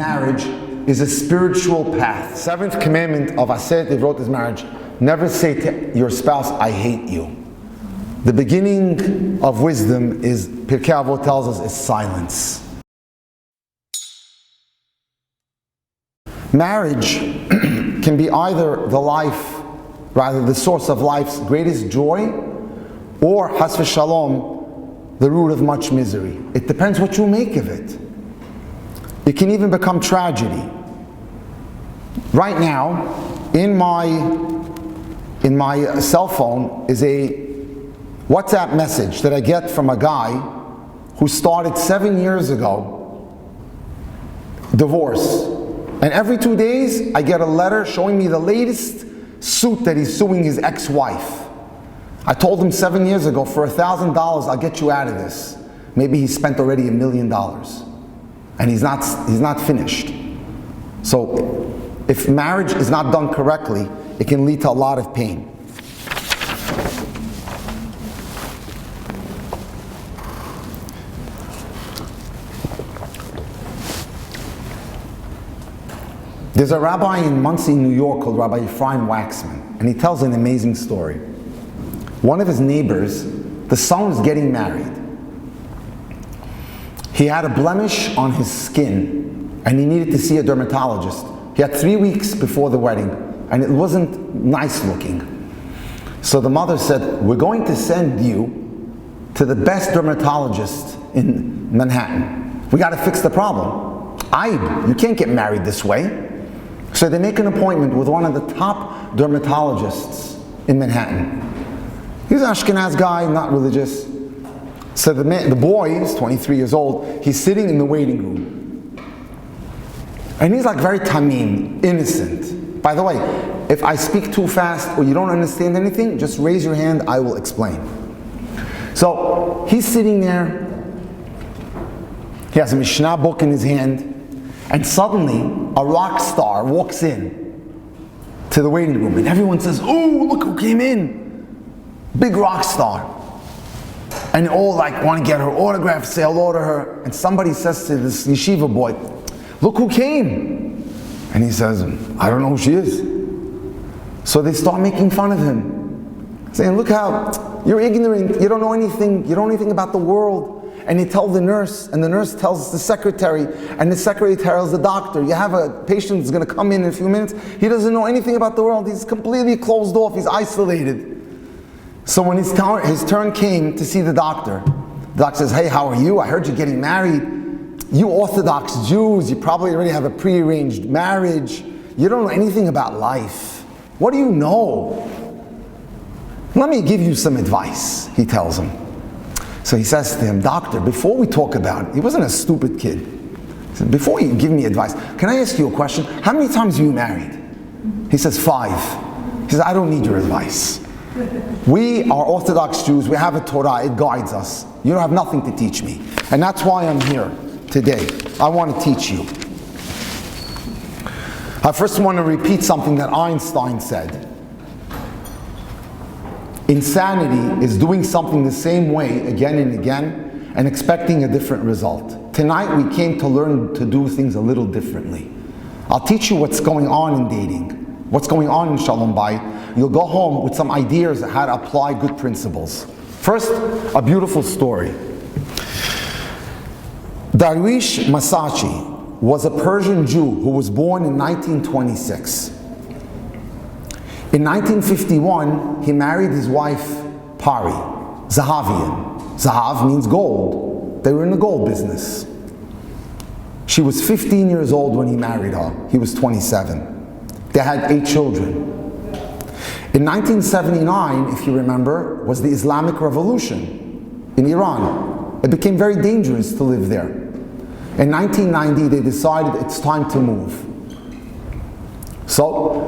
marriage is a spiritual path. Seventh commandment of Aseret Divrot is marriage. Never say to your spouse, I hate you. The beginning of wisdom is, Pirkei Avot tells us, is silence. Marriage can be either the source of life's greatest joy, or, has v'shalom, the root of much misery. It depends what you make of it. It can even become tragedy. Right now, in my cell phone is a WhatsApp message that I get from a guy who started 7 years ago, divorce. And every 2 days, I get a letter showing me the latest suit that he's suing his ex-wife. I told him 7 years ago, for $1,000, I'll get you out of this. Maybe he spent already $1 million. And he's not finished. So, if marriage is not done correctly, it can lead to a lot of pain. There's a rabbi in Monsey, New York called Rabbi Ephraim Waxman, and he tells an amazing story. One of his neighbors, the son was getting married. He had a blemish on his skin, and he needed to see a dermatologist. He had 3 weeks before the wedding, and it wasn't nice looking. So the mother said, we're going to send you to the best dermatologist in Manhattan. We got to fix the problem. You can't get married this way. So they make an appointment with one of the top dermatologists in Manhattan. He's an Ashkenaz guy, not religious. So the boy is 23 years old. He's sitting in the waiting room. And he's like very tamim, innocent. By the way, if I speak too fast or you don't understand anything, just raise your hand, I will explain. So he's sitting there. He has a Mishnah book in his hand. And suddenly, a rock star walks in to the waiting room. And everyone says, "Oh, look who came in. Big rock star." And they all want to get her autograph, say hello to her. And somebody says to this yeshiva boy, "Look who came." And he says, "I don't know who she is." So they start making fun of him, saying, "Look how you're ignorant, you don't know anything about the world." And they tell the nurse, and the nurse tells the secretary, and the secretary tells the doctor, you have a patient that's going to come in a few minutes. He doesn't know anything about the world. He's completely closed off. He's isolated. So when his turn came to see the doctor says, "Hey, how are you? I heard you're getting married. You Orthodox Jews, you probably already have a prearranged marriage. You don't know anything about life. What do you know? Let me give you some advice," he tells him. So he says to him, "Doctor, before we talk about it," he wasn't a stupid kid. He said, "Before you give me advice, can I ask you a question? How many times are you married?" He says, 5. He says, "I don't need your advice. We are Orthodox Jews. We have a Torah. It guides us. You don't have nothing to teach me. And that's why I'm here today. I want to teach you." I first want to repeat something that Einstein said. Insanity is doing something the same way again and again and expecting a different result. Tonight we came to learn to do things a little differently. I'll teach you what's going on in dating, what's going on in Shalom Bayis. You'll go home with some ideas on how to apply good principles. First, a beautiful story. Darwish Masachi was a Persian Jew who was born in 1926. In 1951, he married his wife, Pari, Zahavian. Zahav means gold. They were in the gold business. She was 15 years old when he married her. He was 27. They had 8 children. In 1979, if you remember, was the Islamic Revolution in Iran. It became very dangerous to live there. In 1990, they decided it's time to move. So,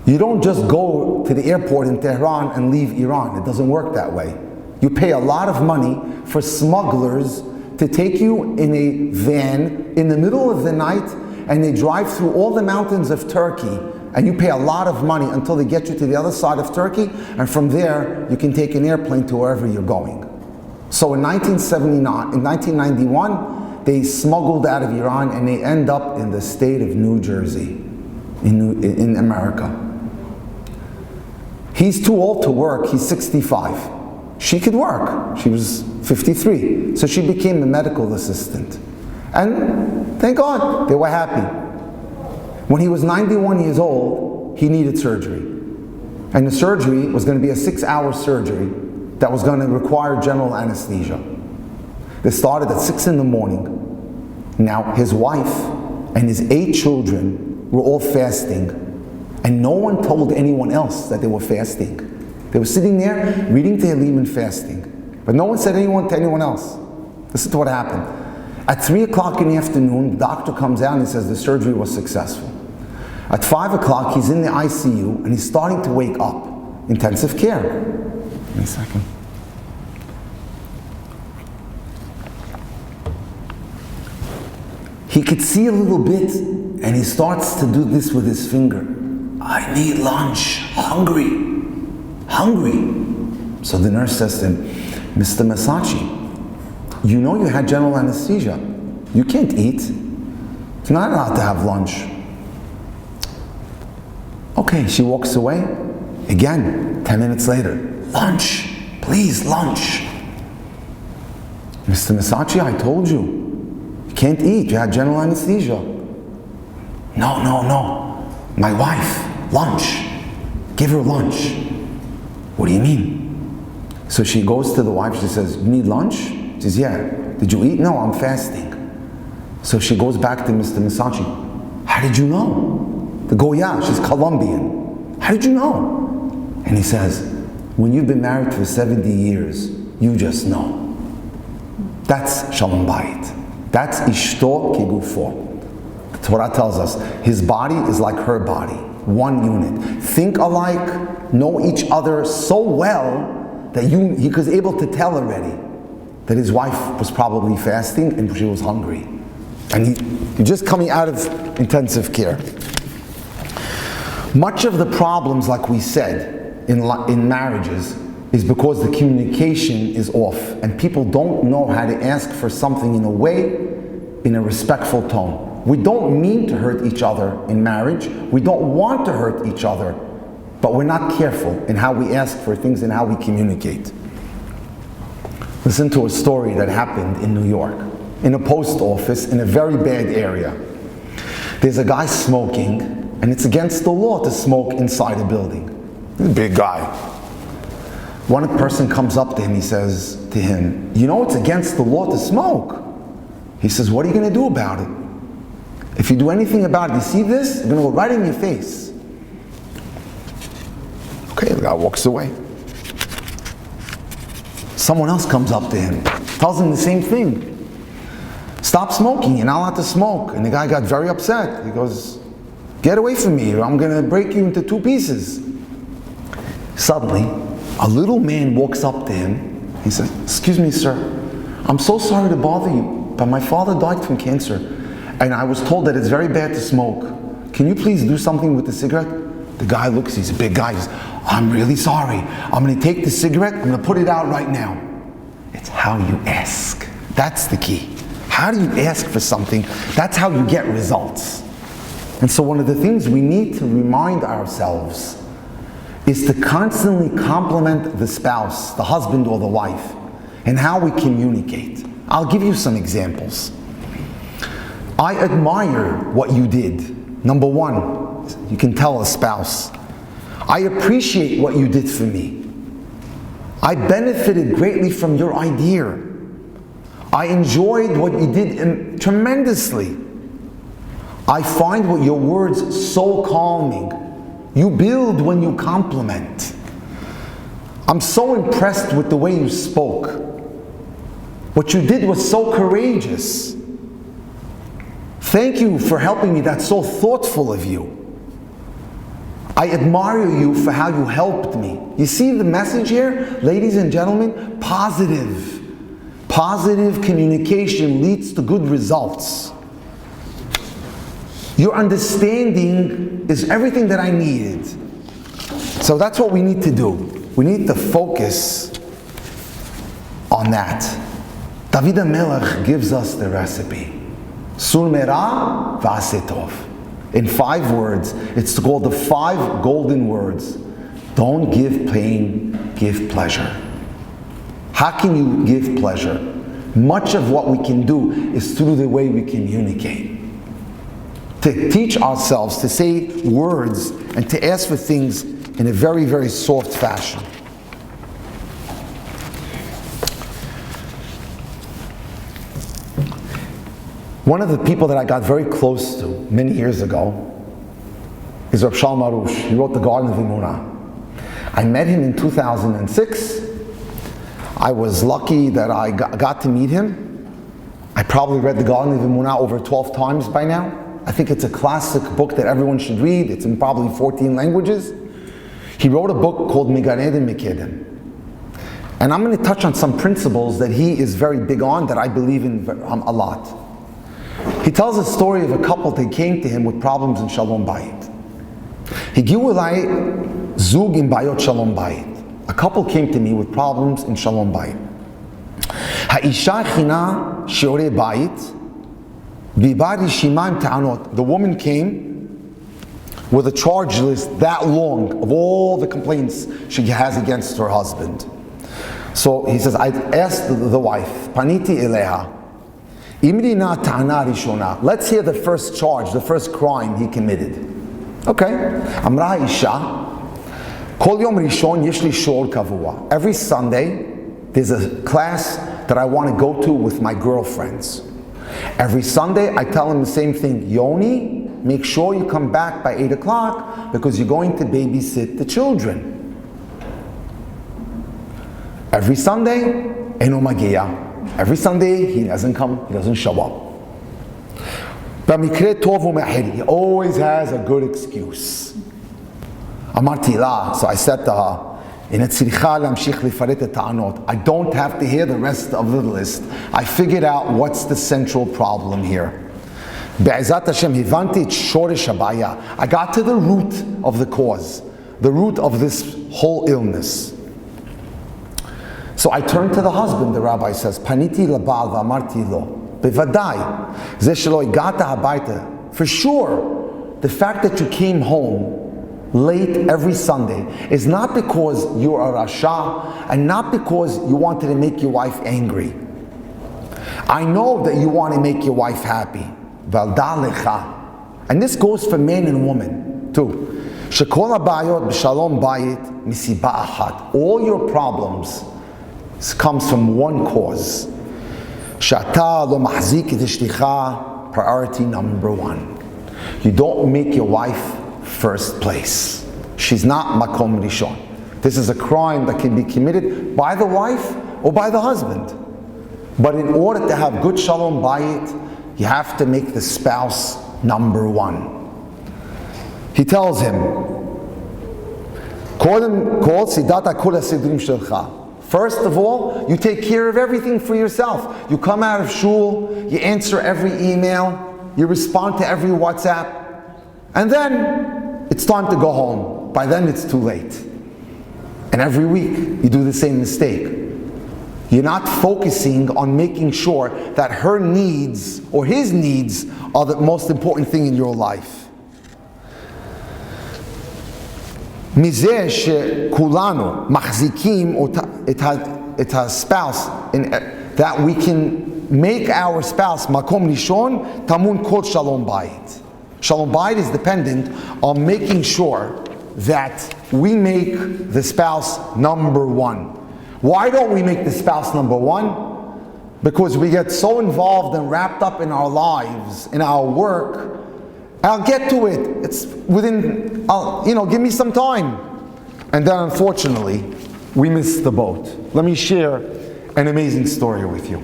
you don't just go to the airport in Tehran and leave Iran. It doesn't work that way. You pay a lot of money for smugglers to take you in a van in the middle of the night, and they drive through all the mountains of Turkey, and you pay a lot of money until they get you to the other side of Turkey, and from there you can take an airplane to wherever you're going. So in 1991, they smuggled out of Iran, and they end up in the state of New Jersey, in America. He's too old to work, he's 65. She could work, she was 53. So she became a medical assistant. And thank God, they were happy. When he was 91 years old, he needed surgery. And the surgery was going to be a 6-hour surgery that was going to require general anesthesia. They started at 6 in the morning. Now, his wife and his 8 children were all fasting, and no one told anyone else that they were fasting. They were sitting there reading Tehillim and fasting, but no one said anyone to anyone else. Listen to what happened. At 3 o'clock in the afternoon, the doctor comes out and he says the surgery was successful. At 5 o'clock, he's in the ICU and he's starting to wake up. Intensive care. Give me a second. He could see a little bit, and he starts to do this with his finger. I need lunch, hungry. So the nurse says to him, Mr. Masachi, you know you had general anesthesia. You can't eat. You're not allowed to have lunch. Okay, she walks away. Again, 10 minutes later, lunch, please, lunch. Mr. Masachi, I told you. You can't eat, you had general anesthesia. No. My wife, lunch. Give her lunch. What do you mean? So she goes to the wife, she says, you need lunch? She says, yeah. Did you eat? No, I'm fasting. So she goes back to Mr. Masachi. How did you know? The Goya, she's Colombian. How did you know? And he says, when you've been married for 70 years, you just know. That's Shalom Bayit. That's Ishto Kigufo. The Torah tells us his body is like her body, one unit. Think alike, know each other so well that he was able to tell already that his wife was probably fasting and she was hungry. And he just coming out of intensive care. Much of the problems, like we said, in marriages is because the communication is off and people don't know how to ask for something in a respectful tone. We don't mean to hurt each other in marriage. We don't want to hurt each other, but we're not careful in how we ask for things and how we communicate. Listen to a story that happened in New York, in a post office in a very bad area. There's a guy smoking, and it's against the law to smoke inside a building. He's a big guy. One person comes up to him, he says to him, you know it's against the law to smoke. He says, what are you going to do about it? If you do anything about it, you see this? It's going to go right in your face. Okay, the guy walks away. Someone else comes up to him, tells him the same thing. Stop smoking, you're not allowed to smoke. And the guy got very upset. He goes, get away from me, or I'm going to break you into 2 pieces. Suddenly, a little man walks up to him. He says, excuse me, sir, I'm so sorry to bother you, but my father died from cancer, and I was told that it's very bad to smoke. Can you please do something with the cigarette? The guy looks, he's a big guy, he says, I'm really sorry. I'm going to take the cigarette, I'm going to put it out right now. It's how you ask. That's the key. How do you ask for something? That's how you get results. And so one of the things we need to remind ourselves is to constantly compliment the spouse, the husband or the wife, and how we communicate. I'll give you some examples. I admire what you did. Number 1, you can tell a spouse, I appreciate what you did for me. I benefited greatly from your idea. I enjoyed what you did tremendously. I find what your words so calming. You build when you compliment. I'm so impressed with the way you spoke. What you did was so courageous. Thank you for helping me. That's so thoughtful of you. I admire you for how you helped me. You see the message here, ladies and gentlemen? Positive. Positive communication leads to good results. Your understanding is everything that I needed. So that's what we need to do. We need to focus on that. David HaMelech gives us the recipe. Sur merah v'aseh tov. In 5 words, it's called the 5 golden words. Don't give pain, give pleasure. How can you give pleasure? Much of what we can do is through the way we communicate. To teach ourselves to say words and to ask for things in a very, very soft fashion. One of the people that I got very close to many years ago is Rabbi Shalom Arush. He wrote The Garden of Emunah. I met him in 2006. I was lucky that I got to meet him. I probably read The Garden of Emunah over 12 times by now. I think it's a classic book that everyone should read. It's in probably 14 languages. He wrote a book called Migan Eden Mekedem. And I'm going to touch on some principles that he is very big on, that I believe in a lot. He tells a story of a couple that came to him with problems in Shalom Bayit. Higiu elai zug im bayot Shalom Bayit. A couple came to me with problems in Shalom Bayit. Ha'isha china shiorei bayit v'bar rishima im ta'anot. The woman came with a charge list that long of all the complaints she has against her husband. So he says, I asked the wife, Paniti eleha, Imrina ta'ana rishona. Let's hear the first charge, the first crime he committed. Okay. Amra isha, kol yom rishon yesh li shor kavua. Every Sunday, there's a class that I want to go to with my girlfriends. Every Sunday, I tell them the same thing. Yoni, make sure you come back by 8 o'clock because you're going to babysit the children. Every Sunday, eno magia. Every Sunday, he doesn't come, he doesn't show up. He always has a good excuse. So I said to her, I don't have to hear the rest of the list. I figured out what's the central problem here. I got to the root of the cause, the root of this whole illness. So I turned to the husband, the rabbi says, Paniti labal v'amarti lo, bevadai, ze shelo igata habayta. For sure, the fact that you came home late every Sunday is not because you're a rasha and not because you wanted to make your wife angry. I know that you want to make your wife happy. And this goes for men and women too. Shekol habayot b'shalom bayit misiba achat. All your problems comes from one cause. Shata lo mahzik et ishticha, priority number 1. You don't make your wife first place. She's not makom rishon. This is a crime that can be committed by the wife or by the husband. But in order to have good shalom bayit, you have to make the spouse number 1. He tells him, Kol sidata kol hasidrim shelcha. First of all, you take care of everything for yourself. You come out of shul, you answer every email, you respond to every WhatsApp, and then it's time to go home. By then it's too late. And every week you do the same mistake. You're not focusing on making sure that her needs or his needs are the most important thing in your life. Mizeh shekulanu machzikim it has spouse that we can make our spouse makom rishon tamun kol shalom bayit. Shalom bayit is dependent on making sure that we make the spouse number 1. Why don't we make the spouse number 1? Because we get so involved and wrapped up in our lives, in our work. I'll get to it. It's within, give me some time. And then unfortunately, we miss the boat. Let me share an amazing story with you.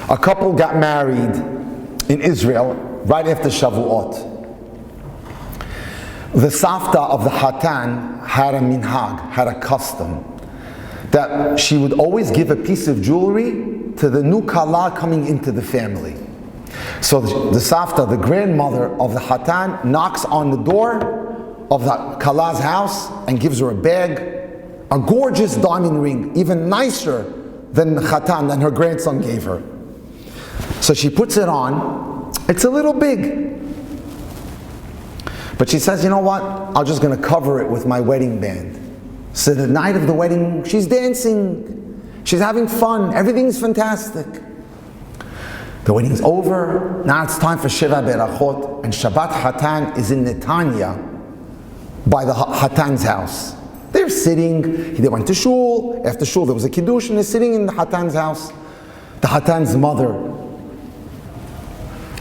A couple got married in Israel right after Shavuot. The Safta of the Hatan had a minhag, had a custom, that she would always give a piece of jewelry to the new Kala coming into the family. So the Safta, the grandmother of the Hatan, knocks on the door of the Kala's house and gives her a bag a gorgeous diamond ring, even nicer than the Khatan, than her grandson gave her. So she puts it on. It's a little big. But she says, you know what? I'm just going to cover it with my wedding band. So the night of the wedding, she's dancing. She's having fun. Everything's fantastic. The wedding's over. Now it's time for Shiva Berachot. And Shabbat Hatan is in Netanya by the Hatan's house. They're sitting. They went to shul. After shul, there was a kiddush, and they're sitting in the Hatan's house. The Hatan's mother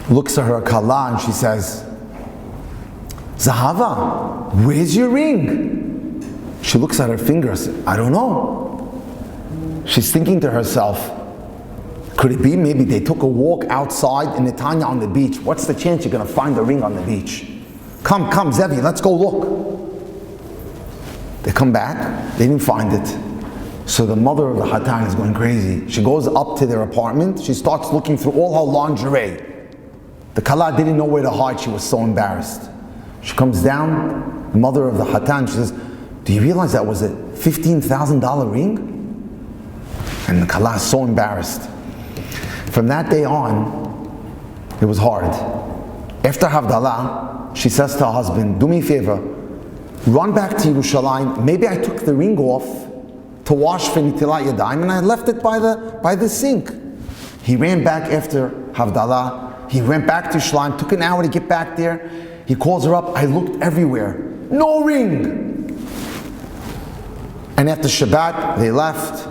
looks at her kala and she says, Zahava, where's your ring? She looks at her fingers. I don't know. She's thinking to herself, could it be maybe they took a walk outside in Netanya on the beach? What's the chance you're going to find the ring on the beach? Come, Zevi, let's go look. They come back, they didn't find it. So the mother of the Hatan is going crazy. She goes up to their apartment, she starts looking through all her lingerie. The Kala didn't know where to hide, she was so embarrassed. She comes down, the mother of the Hatan, she says, do you realize that was a $15,000 ring? And the Kala is so embarrassed. From that day on, it was hard. After Havdalah, she says to her husband, do me a favor, run back to Yerushalayim. Maybe I took the ring off to wash for Nitilat Yadayim and I left it by the sink. He ran back after Havdalah. He went back to Yerushalayim, took an hour to get back there. He calls her up, I looked everywhere. No ring! And after Shabbat, they left.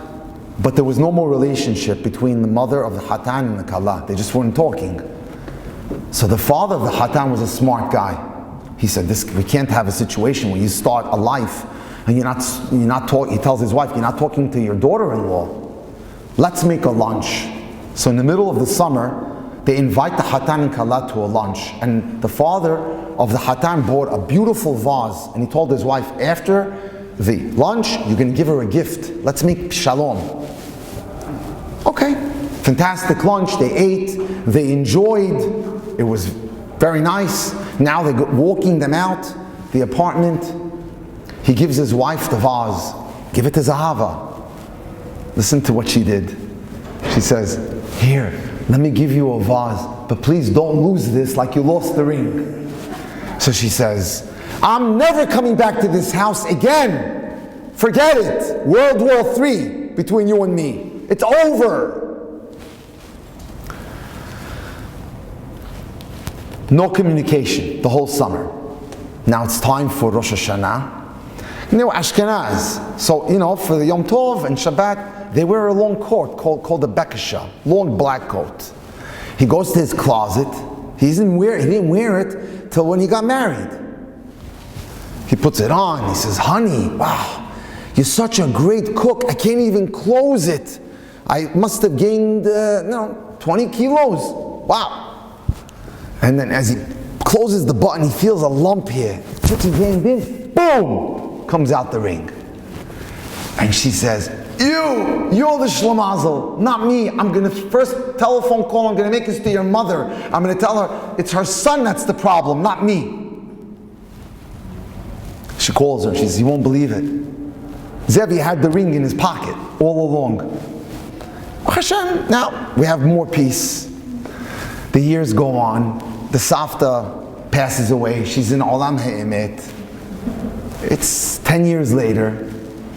But there was no more relationship between the mother of the Hatan and the Kala. They just weren't talking. So the father of the Hatan was a smart guy. He said, we can't have a situation where you start a life and you're not talking. He tells his wife, you're not talking to your daughter-in-law. Let's make a lunch. So in the middle of the summer, they invite the Hatan and Kala to a lunch. And the father of the Hatan bought a beautiful vase. And he told his wife, after the lunch, you're going to give her a gift. Let's make Shalom. Okay, fantastic lunch. They ate, they enjoyed. It was very nice. Now they're walking them out the apartment. He gives his wife the vase. Give it to Zahava. Listen to what she did. She says, here, let me give you a vase, but please don't lose this like you lost the ring. So she says, I'm never coming back to this house again. Forget it. World War III between you and me. It's over. No communication the whole summer. Now it's time for Rosh Hashanah. And they were Ashkenaz. So, for the Yom Tov and Shabbat, they wear a long coat called a bekasha, long black coat. He goes to his closet. He didn't wear it till when he got married. He puts it on. He says, honey, wow, you're such a great cook. I can't even close it. I must have gained 20 kilos. Wow. And then as he closes the button, he feels a lump here. Puts his hand in, boom, comes out the ring. And she says, you're the shlamazel, not me. I'm going to, first telephone call, I'm going to make this to your mother. I'm going to tell her it's her son that's the problem, not me. She calls her, she says, you won't believe it. Zevi had the ring in his pocket all along. Hashem, now we have more peace. The years go on. The Savta passes away. She's in Olam Ha'emet. It's 10 years later.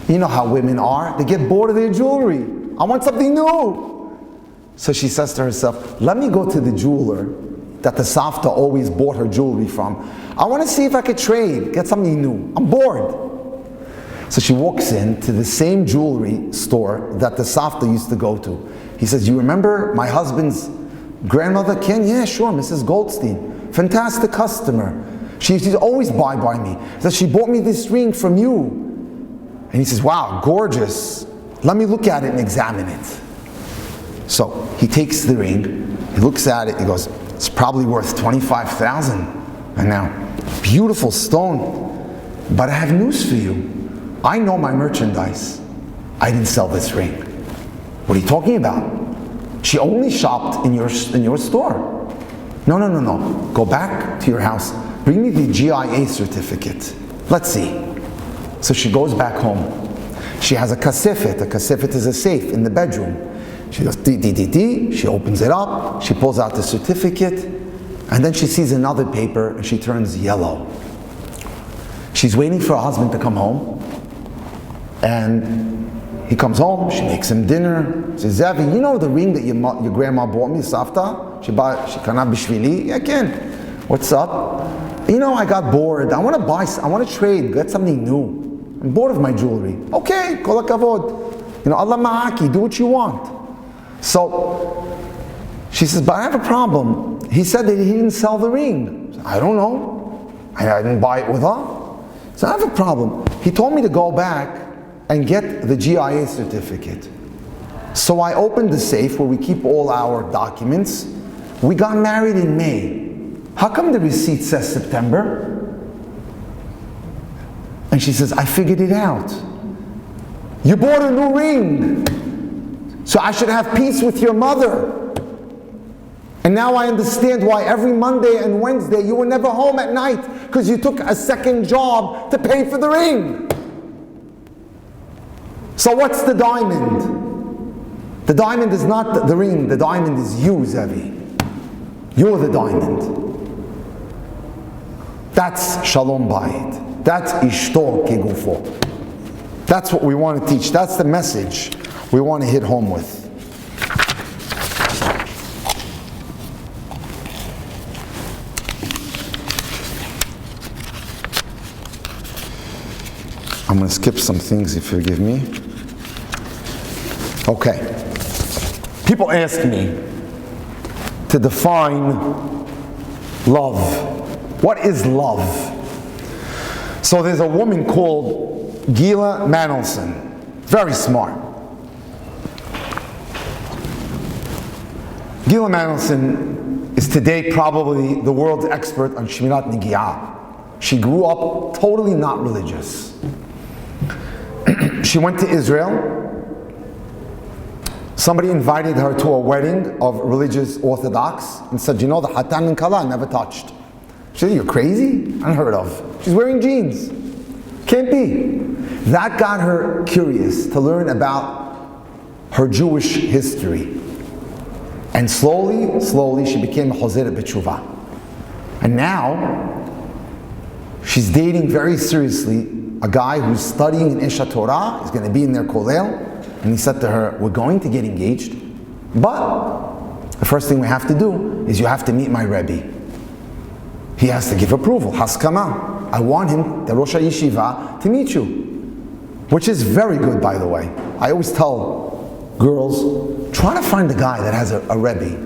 You know how women are. They get bored of their jewelry. I want something new. So she says to herself, let me go to the jeweler that the Savta always bought her jewelry from. I want to see if I could trade, get something new. I'm bored. So she walks in to the same jewelry store that the Savta used to go to. He says, you remember my husband's grandmother, Ken? Yeah, sure, Mrs. Goldstein. Fantastic customer. She used to always buy by me. He says, she bought me this ring from you. And he says, wow, gorgeous. Let me look at it and examine it. So he takes the ring, he looks at it, he goes, it's probably worth $25,000. And now, beautiful stone. But I have news for you. I know my merchandise. I didn't sell this ring. What are you talking about? She only shopped in your store. No. Go back to your house. Bring me the GIA certificate. Let's see. So she goes back home. She has a kasifet. A kasifet is a safe in the bedroom. She goes, dee. She opens it up. She pulls out the certificate. And then she sees another paper and she turns yellow. She's waiting for her husband to come home. And he comes home. She makes him dinner. She says, Zevi, you know the ring that your grandma bought me, Safta? She kana bishvili? Yeah, Ken. What's up? You know, I got bored. I want to trade, get something new. I'm bored of my jewelry. Okay, kol hakavod. You know, Allah ma'aki, do what you want. So, she says, but I have a problem. He said that he didn't sell the ring. I don't know. I didn't buy it with her. So I have a problem. He told me to go back and get the GIA certificate. So I opened the safe where we keep all our documents. We got married in May. How come the receipt says September? And she says, I figured it out. You bought a new ring. So I should have peace with your mother. And now I understand why every Monday and Wednesday you were never home at night, because you took a second job to pay for the ring. So what's the diamond? The diamond is not the ring, the diamond is you, Zevi. You're the diamond. That's Shalom Bayit. That's Ishto Kegufo. That's what we want to teach. That's the message we want to hit home with. I'm going to skip some things if you forgive me. Okay. People ask me to define love. What is love? So there's a woman called Gila Manelson. Very smart. Gila Manelson is today probably the world's expert on Shmirat Negiah. She grew up totally not religious. She went to Israel. Somebody invited her to a wedding of religious Orthodox and said, you know, the Hatan and Kala never touched. She said, you're crazy? Unheard of. She's wearing jeans. Can't be. That got her curious to learn about her Jewish history. And slowly, she became a Chozeret B'Tshuva. And now, she's dating very seriously a guy who's studying in Isha Torah. He's going to be in their kollel. And he said to her, we're going to get engaged, but the first thing we have to do is you have to meet my Rabbi. He has to give approval, haskama. I want him, the Rosh HaYeshiva, to meet you. Which is very good, by the way. I always tell girls, try to find a guy that has a Rebbe,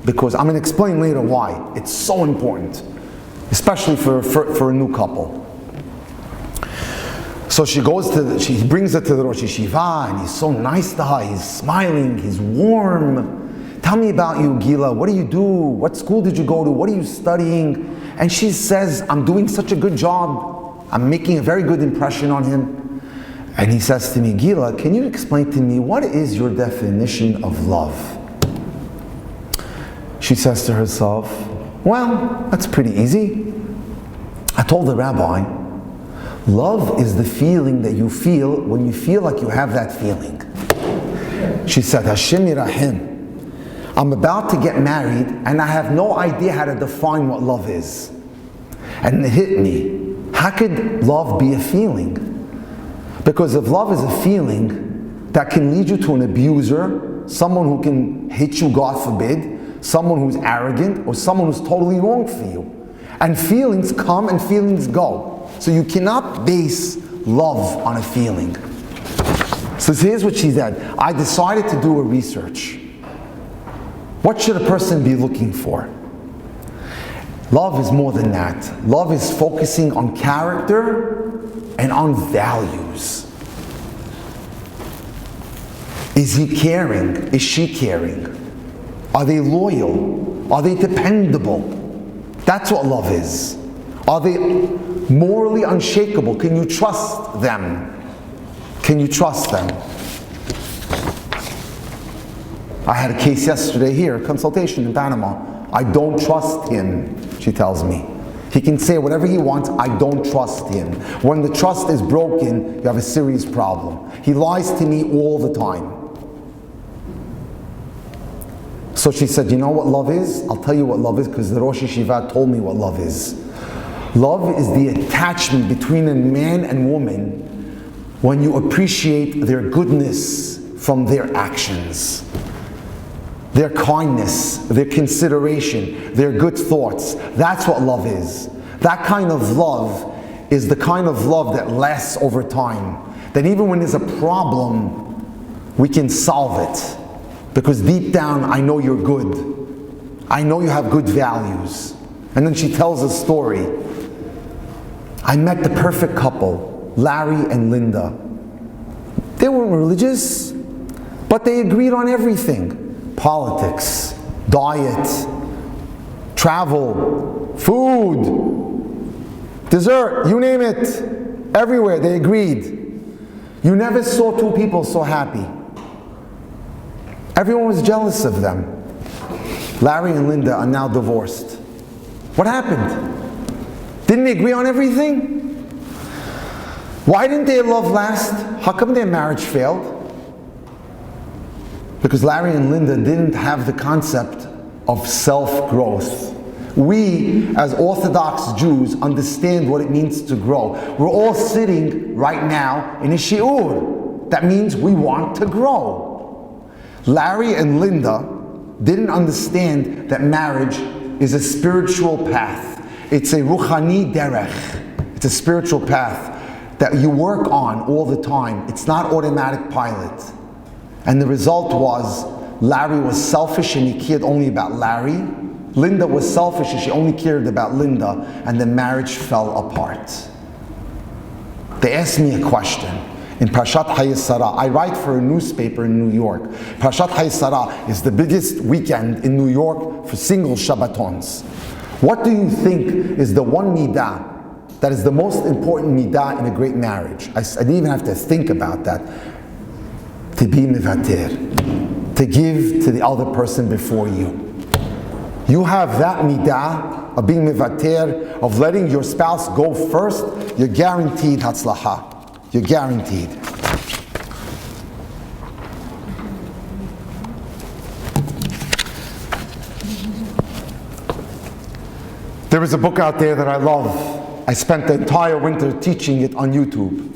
because I'm going to explain later why. It's so important, especially for a new couple. So she brings her to the Rosh HaYeshiva, and he's so nice to her, he's smiling, he's warm. Tell me about you, Gila. What do you do? What school did you go to? What are you studying? And she says, I'm doing such a good job. I'm making a very good impression on him. And he says to me, Gila, can you explain to me, what is your definition of love? She says to herself, well, that's pretty easy. I told the rabbi, love is the feeling that you feel when you feel like you have that feeling. She said, Hashem Yirahim. I'm about to get married and I have no idea how to define what love is. And it hit me. How could love be a feeling? Because if love is a feeling, that can lead you to an abuser, someone who can hit you, God forbid, someone who's arrogant, or someone who's totally wrong for you. And feelings come and feelings go. So you cannot base love on a feeling. So here's what she said. I decided to do a research. What should a person be looking for? Love is more than that. Love is focusing on character and on values. Is he caring? Is she caring? Are they loyal? Are they dependable? That's what love is. Are they morally unshakable? Can you trust them? Can you trust them? I had a case yesterday here, a consultation in Panama. I don't trust him, she tells me. He can say whatever he wants. I don't trust him. When the trust is broken, you have a serious problem. He lies to me all the time. So she said, you know what love is? I'll tell you what love is, because the Rosh Yeshiva told me what love is. Love is the attachment between a man and woman when you appreciate their goodness from their actions, their kindness, their consideration, their good thoughts. That's what love is. That kind of love is the kind of love that lasts over time. That even when there's a problem, we can solve it. Because deep down, I know you're good. I know you have good values. And then she tells a story. I met the perfect couple, Larry and Linda. They weren't religious, but they agreed on everything. Politics, diet, travel, food, dessert, you name it. Everywhere they agreed. You never saw two people so happy. Everyone was jealous of them. Larry and Linda are now divorced. What happened? Didn't they agree on everything? Why didn't their love last? How come their marriage failed? Because Larry and Linda didn't have the concept of self-growth. We, as Orthodox Jews, understand what it means to grow. We're all sitting right now in a shiur. That means we want to grow. Larry and Linda didn't understand that marriage is a spiritual path. It's a ruchani derech. It's a spiritual path that you work on all the time. It's not automatic pilot. And the result was, Larry was selfish and he cared only about Larry. Linda was selfish and she only cared about Linda, and the marriage fell apart. They asked me a question. In Parashat Hayesara, I write for a newspaper in New York. Parashat Hayesara is the biggest weekend in New York for single Shabbatons. What do you think is the one midah that is the most important midah in a great marriage? I didn't even have to think about that. To be mevater, to give to the other person before you. You have that midah of being mevater, of letting your spouse go first, you're guaranteed hatzlacha. You're guaranteed. There is a book out there that I love. I spent the entire winter teaching it on YouTube.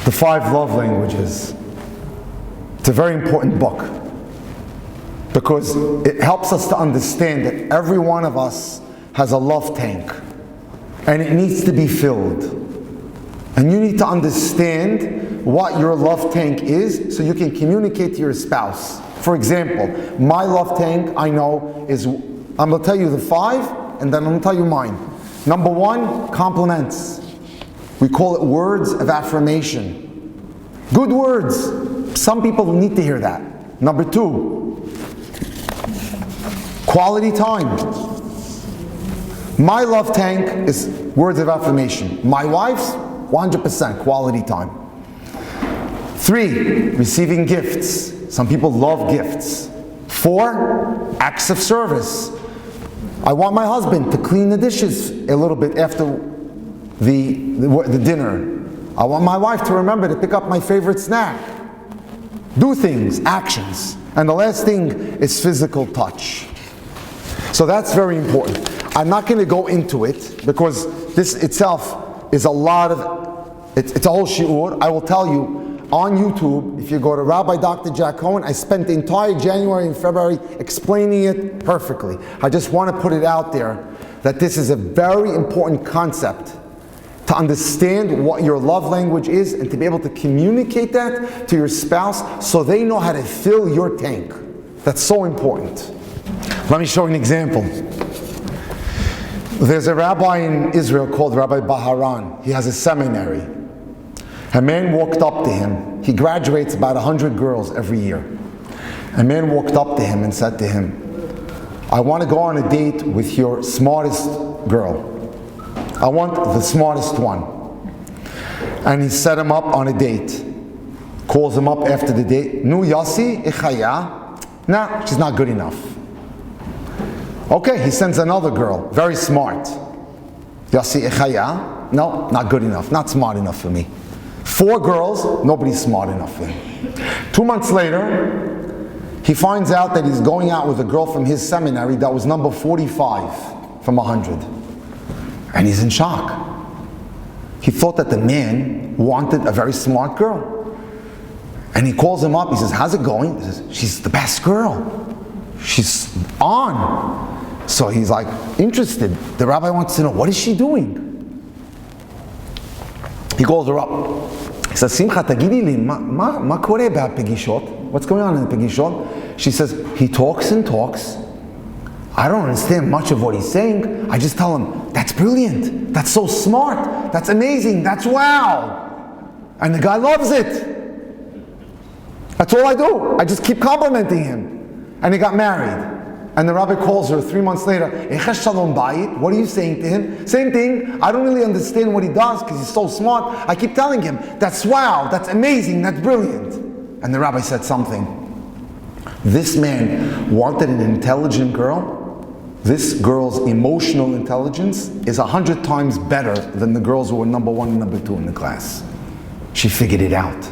The 5 Love Languages. It's a very important book because it helps us to understand that every one of us has a love tank and it needs to be filled. And you need to understand what your love tank is so you can communicate to your spouse. For example, my love tank, I know, is, I'm going to tell you the 5 and then I'm going to tell you mine. Number 1, compliments. We call it words of affirmation. Good words. Some people need to hear that. Number 2, quality time. My love tank is words of affirmation. My wife's 100% quality time. 3, receiving gifts. Some people love gifts. 4, acts of service. I want my husband to clean the dishes a little bit after the dinner. I want my wife to remember to pick up my favorite snack. Do things, actions. And the last thing is physical touch. So that's very important. I'm not going to go into it because this itself is a lot of, it's a whole shiur. I will tell you, on YouTube, if you go to Rabbi Dr. Jack Cohen, I spent the entire January and February explaining it perfectly. I just want to put it out there that this is a very important concept to understand what your love language is and to be able to communicate that to your spouse so they know how to fill your tank. That's so important. Let me show you an example. There's a rabbi in Israel called Rabbi Baharan. He has a seminary. A man walked up to him. He graduates about 100 girls every year. A man walked up to him and said to him, I want to go on a date with your smartest girl. I want the smartest one. And he set him up on a date. Calls him up after the date. Nu Yossi, Ichaya. Nah, she's not good enough. Okay, he sends another girl, very smart. Yossi Echaya, no, not good enough, not smart enough for me. 4 girls, nobody's smart enough for him. 2 months later, he finds out that he's going out with a girl from his seminary that was number 45 from 100. And he's in shock. He thought that the man wanted a very smart girl. And he calls him up, he says, how's it going? He says, she's the best girl. She's on. So he's like, interested. The rabbi wants to know, what is she doing? He calls her up. He says, Simcha, tagidi li, ma kore ba'pegishot? What's going on in the pegishot? She says, he talks and talks. I don't understand much of what he's saying. I just tell him, that's brilliant. That's so smart. That's amazing. That's wow. And the guy loves it. That's all I do. I just keep complimenting him. And he got married. And the rabbi calls her 3 months later, Shalom Bayis, what are you saying to him? Same thing, I don't really understand what he does because he's so smart. I keep telling him, that's wow, that's amazing, that's brilliant. And the rabbi said something. This man wanted an intelligent girl. This girl's emotional intelligence is 100 times better than the girls who were number 1 and number 2 in the class. She figured it out.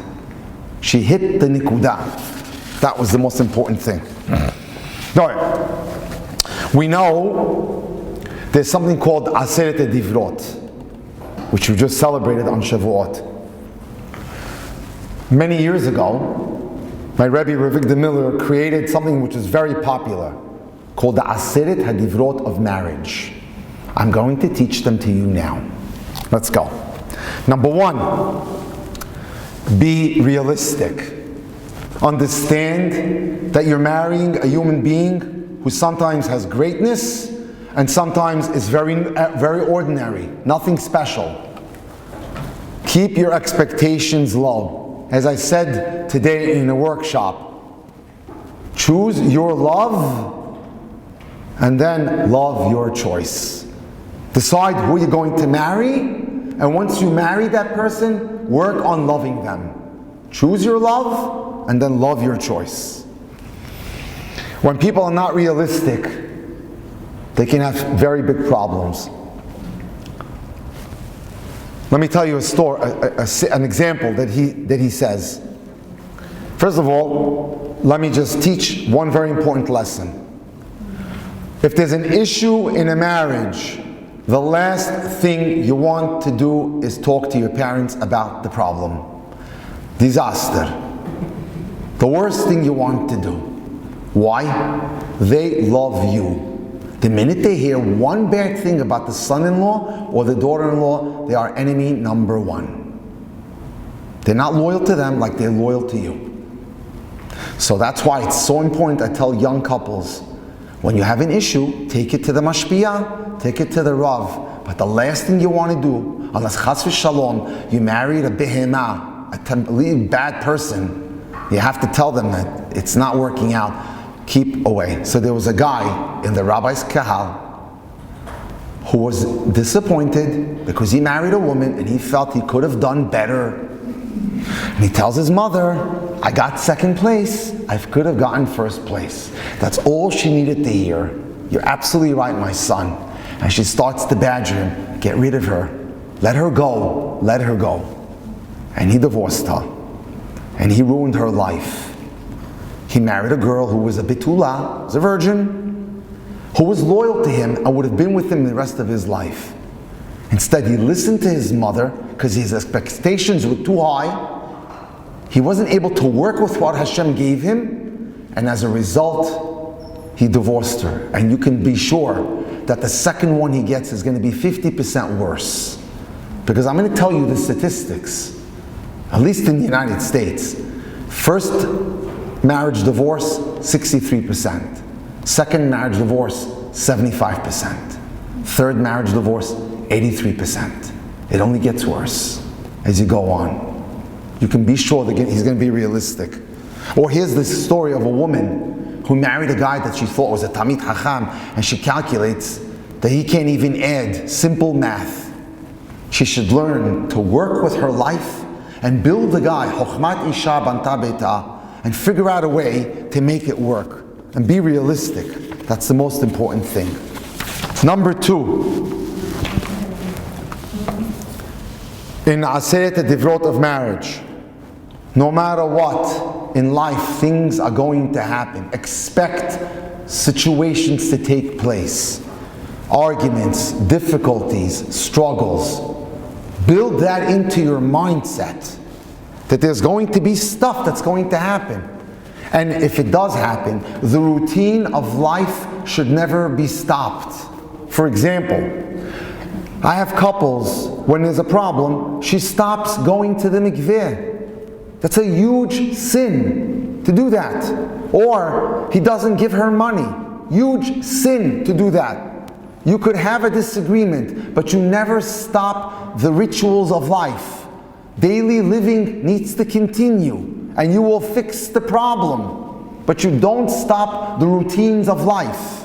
She hit the nikudah. That was the most important thing. All right. We know there's something called Aseret Divrot, which we just celebrated on Shavuot. Many years ago, my Rabbi Avigdor Miller created something which is very popular, called the Aseret HaDivrot of marriage. I'm going to teach them to you now. Let's go. Number 1, be realistic. Understand that you're marrying a human being who sometimes has greatness and sometimes is very ordinary, nothing special. Keep your expectations low. As I said today in a workshop, choose your love and then love your choice. Decide who you're going to marry, and once you marry that person, work on loving them. Choose your love and then love your choice. When people are not realistic, they can have very big problems. Let me tell you a story, an example that he says. First of all, let me just teach one very important lesson. If there's an issue in a marriage, the last thing you want to do is talk to your parents about the problem. Disaster. The worst thing you want to do. Why? They love you. The minute they hear one bad thing about the son-in-law or the daughter-in-law, they are enemy number 1. They're not loyal to them like they're loyal to you. So that's why it's so important. I tell young couples, when you have an issue, take it to the mashpia, take it to the rav. But the last thing you want to do, unless chas v'shalom, you married a behemah, a completely bad person, you have to tell them that it's not working out. Keep away. So there was a guy in the rabbi's kahal who was disappointed because he married a woman and he felt he could have done better. And he tells his mother, I got second place. I could have gotten first place. That's all she needed to hear. You're absolutely right, my son. And she starts to badger him. Get rid of her. Let her go. Let her go. And he divorced her. And he ruined her life. He married a girl who was a betula, was a virgin, who was loyal to him and would have been with him the rest of his life. Instead, he listened to his mother because his expectations were too high. He wasn't able to work with what Hashem gave him, and as a result, he divorced her. And you can be sure that the second one he gets is going to be 50% worse. Because I'm going to tell you the statistics. At least in the United States, first marriage divorce, 63%. Second marriage divorce, 75%. Third marriage divorce, 83%. It only gets worse as you go on. You can be sure that he's going to be realistic. Or here's this story of a woman who married a guy that she thought was a Tamid Chacham, and she calculates that he can't even add simple math. She should learn to work with her life and build the guy, Chokhmat Isha Banta Beita, and figure out a way to make it work. And be realistic. That's the most important thing. Number 2, in Aseret Divrot of marriage, no matter what in life, things are going to happen. Expect situations to take place. Arguments, difficulties, struggles. Build that into your mindset, that there's going to be stuff that's going to happen. And if it does happen, the routine of life should never be stopped. For example, I have couples, when there's a problem, she stops going to the mikveh. That's a huge sin to do that. Or he doesn't give her money. Huge sin to do that. You could have a disagreement, but you never stop the rituals of life. Daily living needs to continue, and you will fix the problem. But you don't stop the routines of life.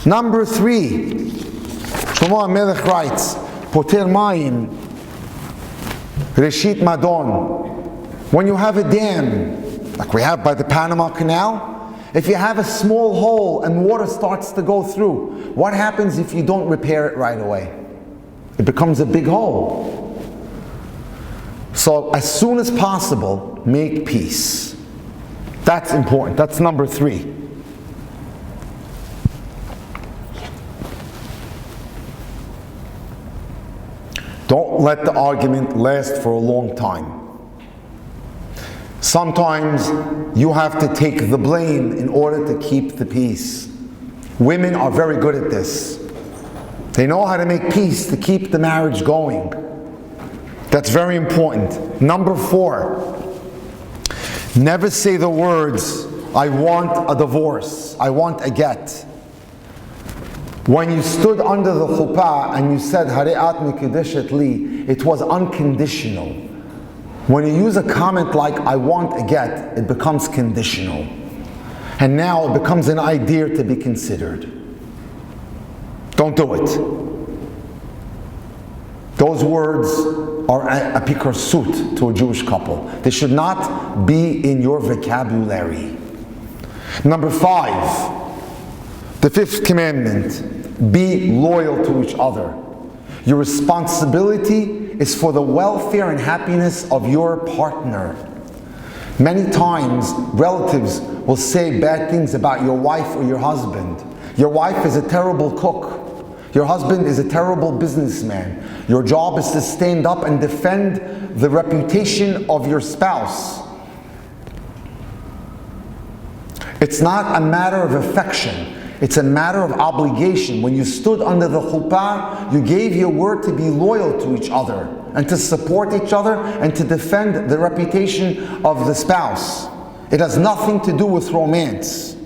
Number 3, Shlomo HaMelech writes, Poter Mayim, Reshit Madon. When you have a dam, like we have by the Panama Canal, if you have a small hole and water starts to go through, what happens if you don't repair it right away? It becomes a big hole. So as soon as possible, make peace. That's important. That's number 3. Don't let the argument last for a long time. Sometimes you have to take the blame in order to keep the peace. Women are very good at this. They know how to make peace to keep the marriage going. That's very important. Number 4, never say the words, I want a divorce, I want a get. When you stood under the chuppah and you said, Hare'at mikudeshet li, it was unconditional. When you use a comment like, I want a get, it becomes conditional. And now it becomes an idea to be considered. Don't do it. Those words are a pikarsut to a Jewish couple. They should not be in your vocabulary. Number 5, the 5th commandment, be loyal to each other. Your responsibility is for the welfare and happiness of your partner. Many times, relatives will say bad things about your wife or your husband. Your wife is a terrible cook. Your husband is a terrible businessman. Your job is to stand up and defend the reputation of your spouse. It's not a matter of affection. It's a matter of obligation. When you stood under the chuppah, you gave your word to be loyal to each other and to support each other and to defend the reputation of the spouse. It has nothing to do with romance.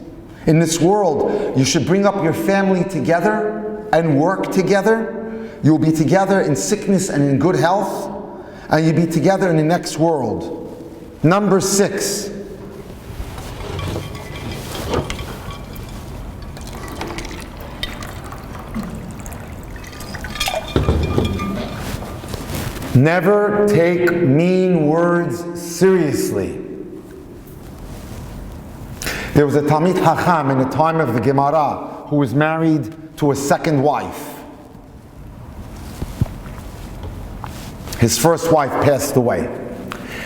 In this world, you should bring up your family together and work together. You'll be together in sickness and in good health, and you'll be together in the next world. Number 6. Never take mean words seriously. There was a Talmid Chacham in the time of the Gemara who was married to a second wife. His first wife passed away.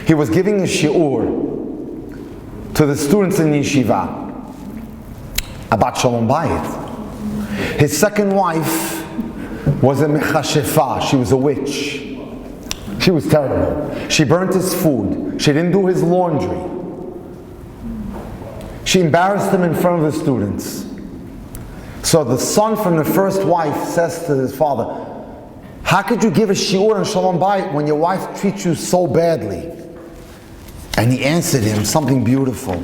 He was giving a shiur to the students in yeshiva about Shalom Bayis. His second wife was a mechashefa. She was a witch. She was terrible. She burnt his food. She didn't do his laundry. She embarrassed him in front of the students. So the son from the first wife says to his father, how could you give a shiur on Shalom Bayis when your wife treats you so badly? And he answered him something beautiful.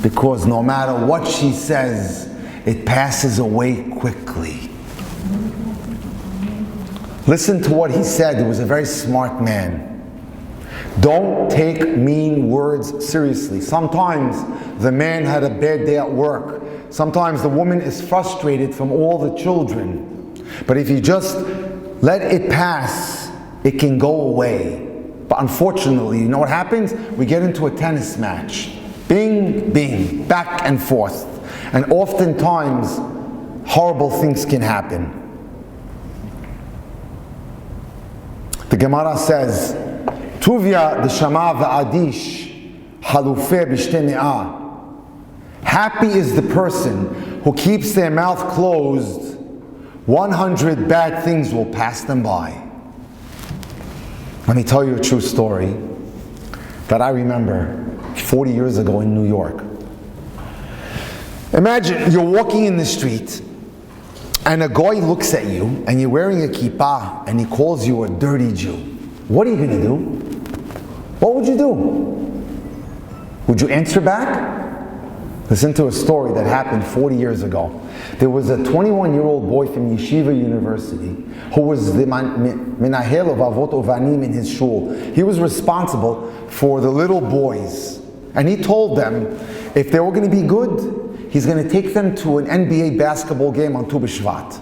Because no matter what she says, it passes away quickly. Listen to what he said. He was a very smart man. Don't take mean words seriously. Sometimes the man had a bad day at work. Sometimes the woman is frustrated from all the children. But if you just let it pass, it can go away. But unfortunately, you know what happens? We get into a tennis match. Bing, bing, back and forth. And oftentimes, horrible things can happen. The Gemara says, Tuvia d'shama v'adish halufeh b'shtei. Happy is the person who keeps their mouth closed. 100 bad things will pass them by. Let me tell you a true story that I remember 40 years ago in New York. Imagine you're walking in the street and a guy looks at you and you're wearing a kippah and he calls you a dirty Jew. What are you going to do? What would you do? Would you answer back? Listen to a story that happened 40 years ago. There was a 21-year-old boy from Yeshiva University who was the menahel of Avot Ovanim in his shul. He was responsible for the little boys. And he told them if they were going to be good, he's going to take them to an NBA basketball game on Tu B'Shvat.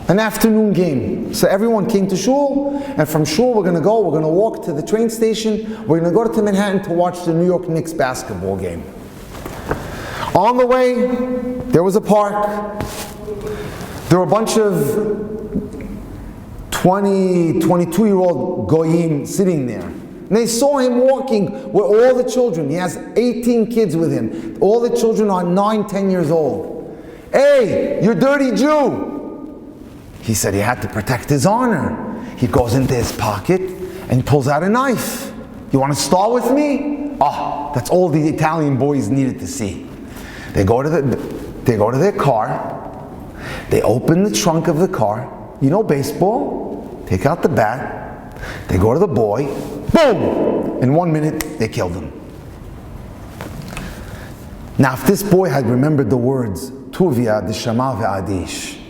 An afternoon game. So everyone came to shul, and from shul we're going to walk to the train station, we're going to go to Manhattan to watch the New York Knicks basketball game. On the way, there was a park. There were a bunch of 20, 22-year-old goyim sitting there. And they saw him walking with all the children. He has 18 kids with him. All the children are 9, 10 years old. Hey, you dirty Jew! He said he had to protect his honor. He goes into his pocket and pulls out a knife. You want to start with me? That's all the Italian boys needed to see. They go to their car. They open the trunk of the car. You know baseball? Take out the bat. They go to the boy. Boom! In 1 minute, they killed him. Now, if this boy had remembered the words, Tuvia d'shama v'adish,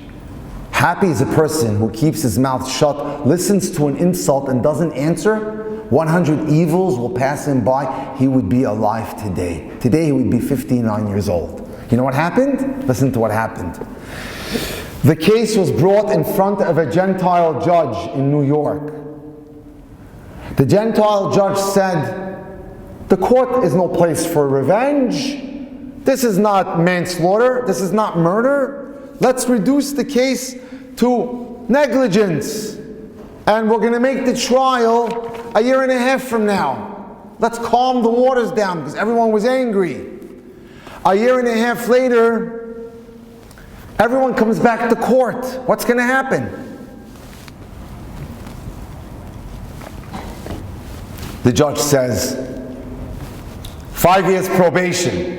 happy is a person who keeps his mouth shut, listens to an insult and doesn't answer, 100 evils will pass him by, he would be alive today. Today he would be 59 years old. You know what happened? Listen to what happened. The case was brought in front of a Gentile judge in New York. The Gentile judge said, the court is no place for revenge. This is not manslaughter. This is not murder. Let's reduce the case to negligence. And we're going to make the trial a year and a half from now. Let's calm the waters down because everyone was angry. A year and a half later, everyone comes back to court. What's going to happen? The judge says, 5 years probation.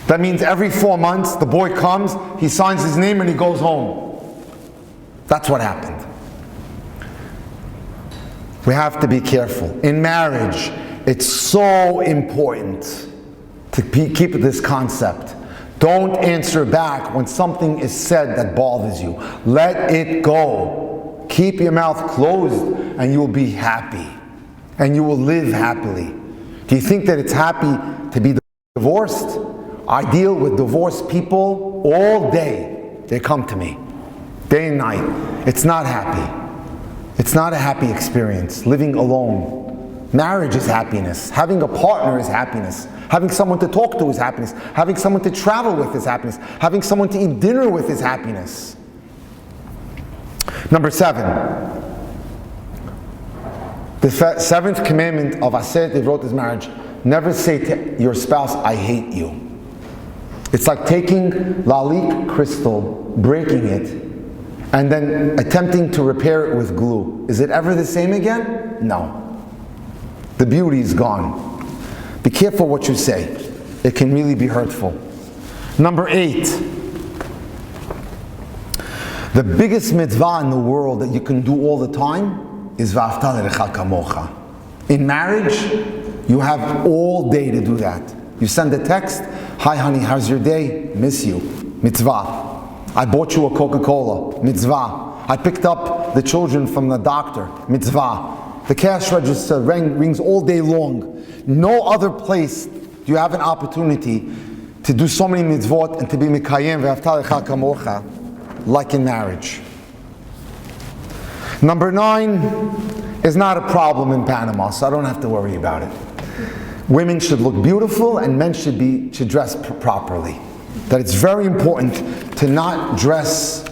That means every 4 months the boy comes, he signs his name and he goes home. That's what happened. We have to be careful. In marriage, it's so important to keep this concept. Don't answer back when something is said that bothers you. Let it go. Keep your mouth closed and you will be happy. And you will live happily. Do you think that it's happy to be divorced? I deal with divorced people all day. They come to me, day and night. It's not happy. It's not a happy experience. Living alone. Marriage is happiness. Having a partner is happiness. Having someone to talk to is happiness. Having someone to travel with is happiness. Having someone to eat dinner with is happiness. Number 7. The 7th commandment of Aseret Divrot is marriage. Never say to your spouse, I hate you. It's like taking lalik crystal, breaking it, and then attempting to repair it with glue. Is it ever the same again? No. The beauty is gone. Be careful what you say. It can really be hurtful. Number 8. The biggest mitzvah in the world that you can do all the time is v'ahavta l'recha kamocha. In marriage, you have all day to do that. You send a text, hi honey, how's your day? Miss you. Mitzvah. I bought you a Coca-Cola. Mitzvah. I picked up the children from the doctor. Mitzvah. The cash register rings all day long. No other place do you have an opportunity to do so many mitzvot and to be mikayem v'ahavta l'recha kamocha like in marriage. Number 9 is not a problem in Panama, so I don't have to worry about it. Women should look beautiful and men should dress properly. that it's very important to not dress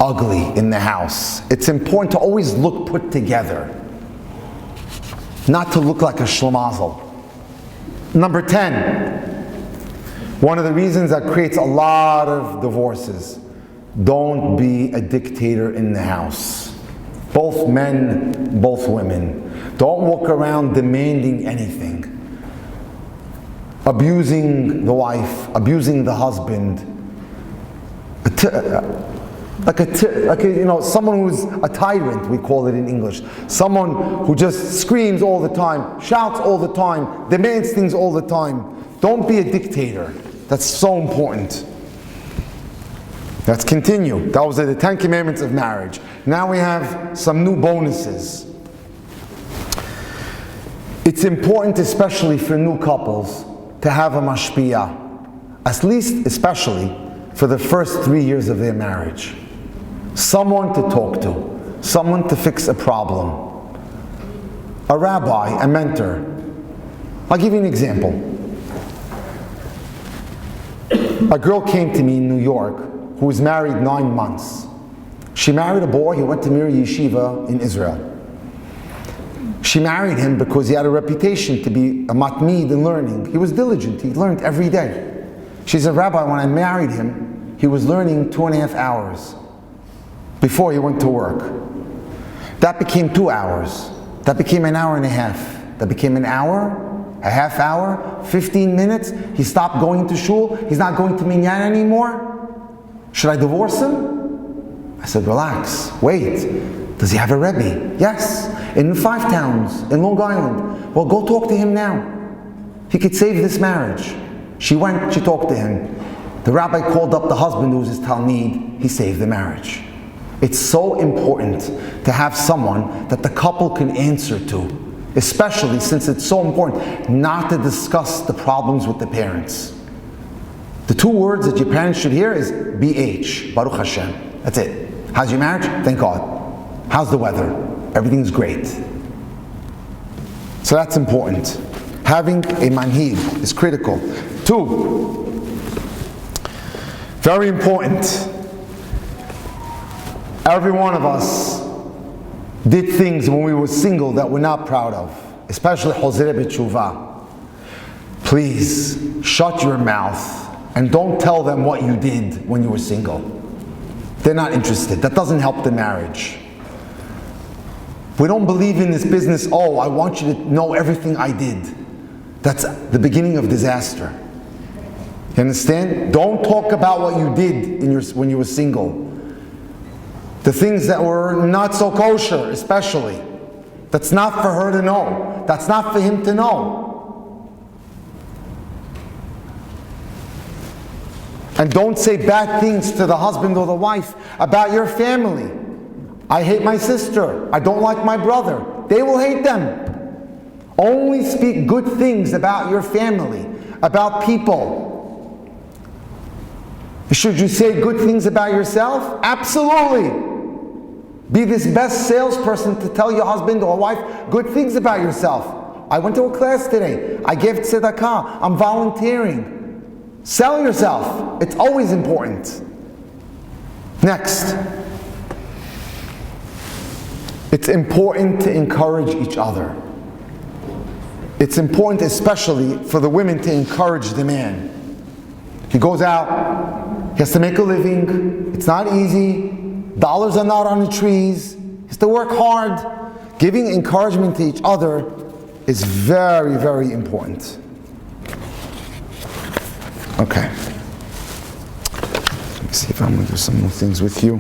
ugly in the house. It's important to always look put together, not to look like a schlemazel. Number 10, one of the reasons that creates a lot of divorces: don't be a dictator in the house. Both men, both women. Don't walk around demanding anything. Abusing the wife, abusing the husband. Someone who's a tyrant, we call it in English. Someone who just screams all the time, shouts all the time, demands things all the time. Don't be a dictator. That's so important. Let's continue. Those are the 10 commandments of marriage. Now we have some new bonuses. It's important, especially for new couples, to have a mashpia, at least, especially for the first 3 years of their marriage. Someone to talk to, someone to fix a problem. A rabbi, a mentor. I'll give you an example. A girl came to me in New York who was married 9 months. She married a boy who went to Mir Yeshiva in Israel. She married him because he had a reputation to be a matmid in learning. He was diligent, he learned every day. She said, Rabbi, when I married him, he was learning 2.5 hours before he went to work. That became 2 hours. That became an hour and a half. That became an hour, a half hour, 15 minutes. He stopped going to shul. He's not going to minyan anymore. Should I divorce him? I said, relax, wait. Does he have a Rabbi? Yes, in 5 towns, in Long Island. Well, go talk to him now. He could save this marriage. She went, she talked to him. The rabbi called up the husband who was his talmid. He saved the marriage. It's so important to have someone that the couple can answer to, especially since it's so important not to discuss the problems with the parents. The 2 words that your parents should hear is BH, Baruch Hashem. That's it. How's your marriage? Thank God. How's the weather? Everything's great. So that's important. Having a manhig is critical. 2, very important. Every one of us did things when we were single that we're not proud of, especially Hozere B'tshuva. Please, shut your mouth and don't tell them what you did when you were single. They're not interested. That doesn't help the marriage. We don't believe in this business, oh, I want you to know everything I did. That's the beginning of disaster. You understand? Don't talk about what you did when you were single. The things that were not so kosher, especially. That's not for her to know. That's not for him to know. And don't say bad things to the husband or the wife about your family. I hate my sister. I don't like my brother. They will hate them. Only speak good things about your family, about people. Should you say good things about yourself? Absolutely. Be this best salesperson to tell your husband or wife good things about yourself. I went to a class today. I gave tzedakah. I'm volunteering. Sell yourself. It's always important. Next. It's important to encourage each other. It's important especially for the women to encourage the man. He goes out, he has to make a living, it's not easy, dollars are not on the trees, he has to work hard. Giving encouragement to each other is very, very important. Okay. Let me see if I'm going to do some more things with you.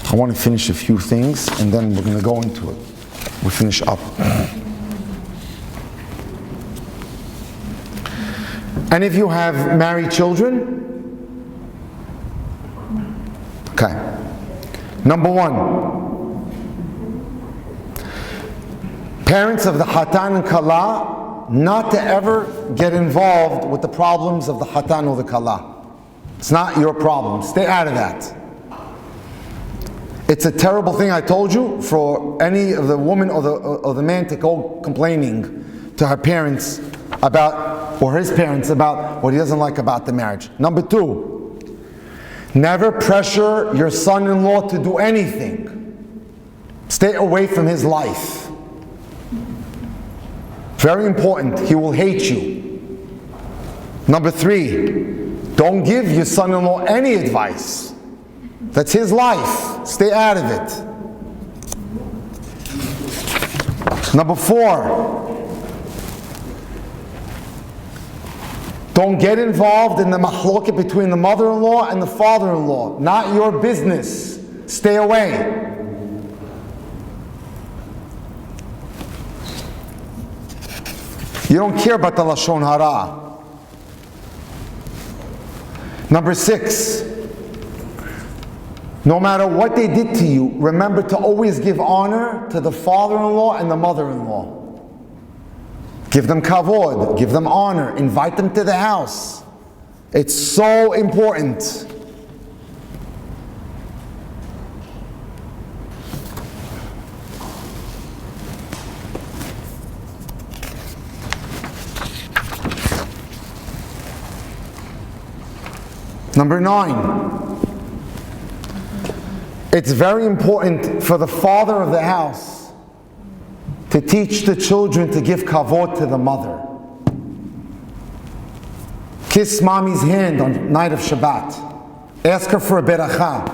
I want to finish a few things and then we're going to go into it. We'll finish up. And if you have married children, okay. Number 1, parents of the Hatan and Kala, not to ever get involved with the problems of the Hatan or the Kala. It's not your problem. Stay out of that. It's a terrible thing, I told you, for any of the woman or the man to go complaining to her parents about, or his parents about what he doesn't like about the marriage. Number 2, never pressure your son-in-law to do anything. Stay away from his life. Very important, he will hate you. Number 3, don't give your son-in-law any advice. That's his life. Stay out of it. Number 4, don't get involved in the mahloket between the mother-in-law and the father-in-law. Not your business. Stay away. You don't care about the lashon hara. Number 6, no matter what they did to you, remember to always give honor to the father-in-law and the mother-in-law. Give them kavod, give them honor, invite them to the house. It's so important. Number 9, it's very important for the father of the house to teach the children to give kavod to the mother. Kiss mommy's hand on night of Shabbat. Ask her for a beracha.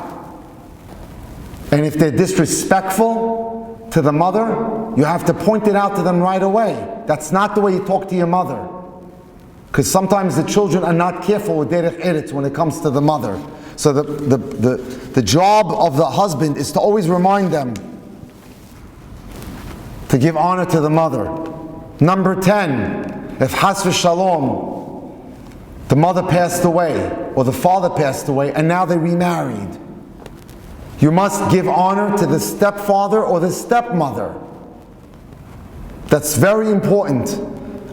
And if they're disrespectful to the mother, you have to point it out to them right away. That's not the way you talk to your mother. Because sometimes the children are not careful with derech eretz when it comes to the mother. So the job of the husband is to always remind them to give honor to the mother. Number 10, if has v'shalom, the mother passed away or the father passed away and now they remarried, you must give honor to the stepfather or the stepmother. That's very important.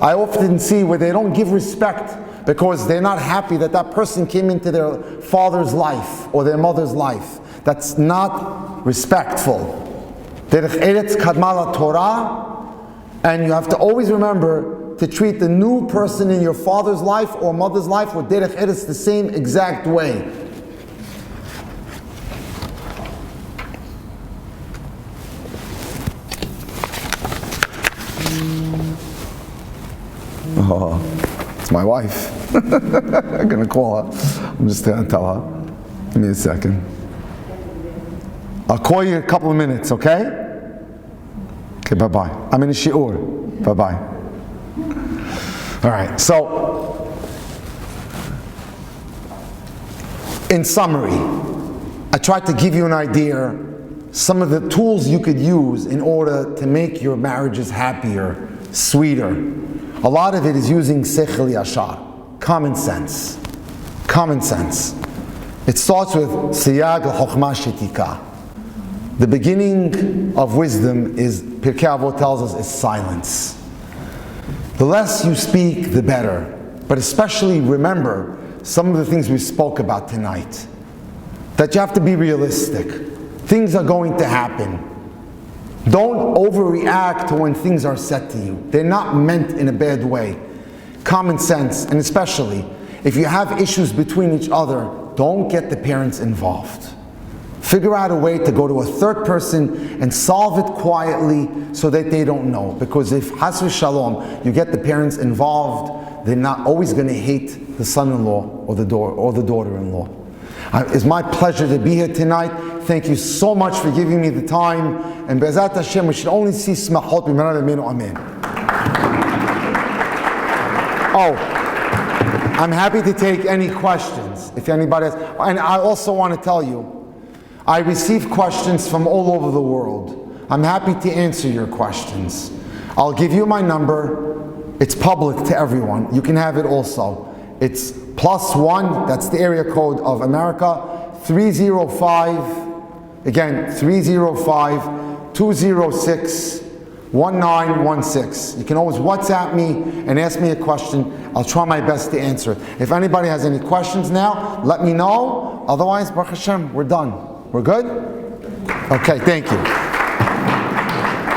I often see where they don't give respect because they're not happy that that person came into their father's life or their mother's life. That's not respectful. Derech eretz kadma Torah, and you have to always remember to treat the new person in your father's life or mother's life with derech eretz the same exact way. Oh, it's my wife. I'm going to call her. I'm just going to tell her. Give me a second. I'll call you in a couple of minutes, okay? Okay, bye-bye. I'm in a shi'ur. Bye-bye. All right, so in summary, I tried to give you an idea, some of the tools you could use in order to make your marriages happier, sweeter. A lot of it is using sechel yashar, common sense. Common sense. It starts with siyag l'chokhmah shetika. The beginning of wisdom is, Pirkei Avot tells us, is silence. The less you speak, the better. But especially remember some of the things we spoke about tonight. That you have to be realistic. Things are going to happen. Don't overreact to when things are said to you. They're not meant in a bad way. Common sense, and especially if you have issues between each other, don't get the parents involved. Figure out a way to go to a third person and solve it quietly so that they don't know. Because if has v'shalom, you get the parents involved, they're not always going to hate the son-in-law or the daughter-in-law. It's my pleasure to be here tonight. Thank you so much for giving me the time. And Be'ezat Hashem, we should only see smachot b'meran amenu amen. Oh, I'm happy to take any questions if anybody has. And I also want to tell you, I receive questions from all over the world. I'm happy to answer your questions. I'll give you my number. It's public to everyone. You can have it also. It's +1, that's the area code of America, 305, again, 305-206-1916. You can always WhatsApp me and ask me a question. I'll try my best to answer it. If anybody has any questions now, let me know. Otherwise, Baruch Hashem, we're done. We're good? Okay, thank you.